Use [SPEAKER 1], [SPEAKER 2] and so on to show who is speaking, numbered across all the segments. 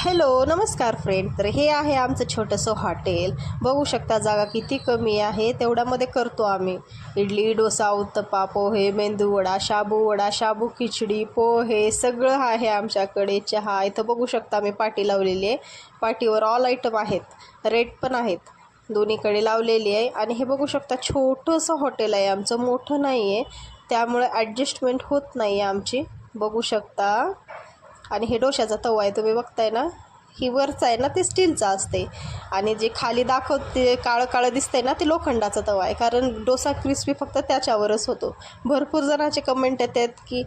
[SPEAKER 1] Hello नमस्कार friend. तर हे आहे आमचं छोटंसं हॉटेल. बघू शकता जागा किती कमी आहे, तेवढ्यामध्ये करतो आम्ही इडली, डोसा, उत्तप्पा, पोहे, मेंदूवडा, शाबू खिचडी, पोहे सगळं आहे आमच्याकडे. चहा इथं बघू शकता आम्ही पाटी लावलेली आहे. पाटीवर ऑल आयटम आहेत, रेट पण आहेत, दोन्हीकडे लावलेली आहे. आणि हे बघू शकता छोटंसं हॉटेल आहे आमचं, मोठं नाही आहे, त्यामुळे ॲडजस्टमेंट होत नाही आहे आमची. बघू शकता. आणि हे डोशाचा तवा आहे, तुम्ही बघताय ना, ही वरचा आहे ना ते स्टीलचा असते, आणि जे खाली दाखवते काळं काळं दिसतंय ना ते लोखंडाचा तवा आहे, कारण डोसा क्रिस्पी फक्त त्याच्यावरच होतो. भरपूर जणांचे कमेंट येतात की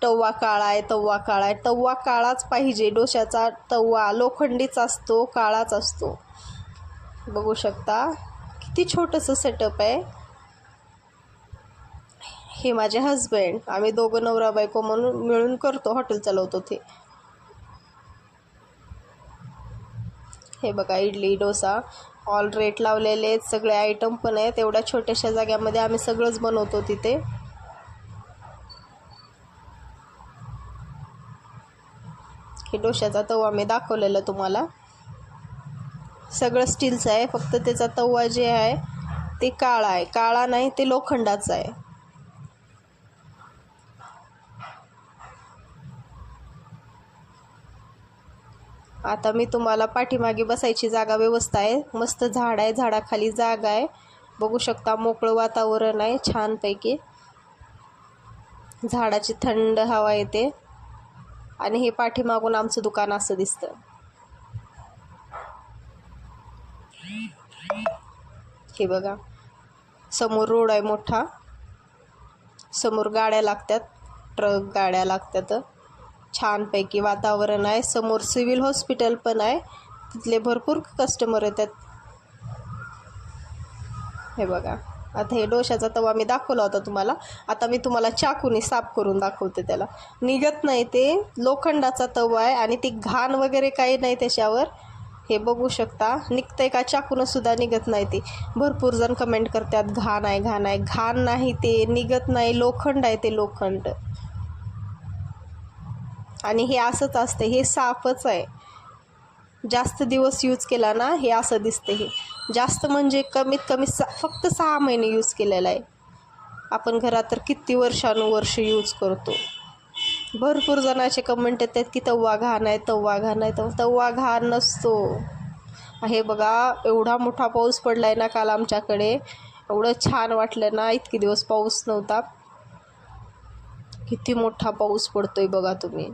[SPEAKER 1] तवा काळा आहे, तवा काळा आहे. तवा काळाच पाहिजे, डोशाचा तवा लोखंडीच असतो, काळाच असतो. बघू शकता किती छोटंसं सेटअप आहे. हे माझे हजबंड, आम्ही दोघं नवरा बायको म्हणून मिळून करतो, हॉटेल चालवतो ते. हे बघा इडली, डोसा ऑल रेट लावलेले आहेत, सगळे आयटम पण आहेत. एवढ्या छोट्याशा जाग्यामध्ये आम्ही सगळंच बनवतो तिथे. हे डोशाचा तवा मी दाखवलेला तुम्हाला, सगळं स्टीलचं आहे, फक्त त्याचा तवा जे आहे ते काळा आहे. काळा नाही, ते लोखंडाचा आहे. आता मी तुम्हाला पाठीमागे बसायची जागा व्यवस्था आहे, मस्त झाड आहे, झाडाखाली जागा आहे. बघू शकता मोकळं वातावरण आहे छानपैकी, झाडाची थंड हवा येते. आणि हे पाठीमागून आमचं दुकान असं दिसतं. हे बघा समोर रोड आहे मोठा, समोर गाड्या लागतात, ट्रक गाड्या लागतात. छानपैकी वातावरण आहे. समोर सिव्हिल हॉस्पिटल पण आहे, तिथले भरपूर कस्टमर येतात. हे बघा, आता हे डोशाचा तवा मी दाखवला होता तुम्हाला, आता मी तुम्हाला चाकूने साफ करून दाखवते. त्याला निघत नाही, ते लोखंडाचा तवा आहे आणि ती घाण वगैरे काही नाही त्याच्यावर. हे बघू शकता, निघतंय का चाकूनं सुद्धा निघत नाही. ते भरपूर जण कमेंट करतात घाण आहे, घाण आहे. घाण नाही, ते निघत नाही, लोखंड आहे ते, लोखंड. आणि हे असंच असतं, हे साफच आहे. जास्त दिवस यूज केला ना हे असं दिसतं. हे जास्त म्हणजे कमीत कमी फक्त 6 महिने यूज केलेला आहे. आपण घरात तर किती वर्षानुवर्ष यूज करतो. भरपूर जणांचे कमेंट येतात की तवा घाण आहे, तवा घाण आहे. तवा घाण नसतो. हे बघा एवढा मोठा पाऊस पडला आहे ना काल आमच्याकडे, एवढं छान वाटलं ना. इतके दिवस पाऊस नव्हता, किती मोठा पाऊस पडतोय बघा तुम्ही.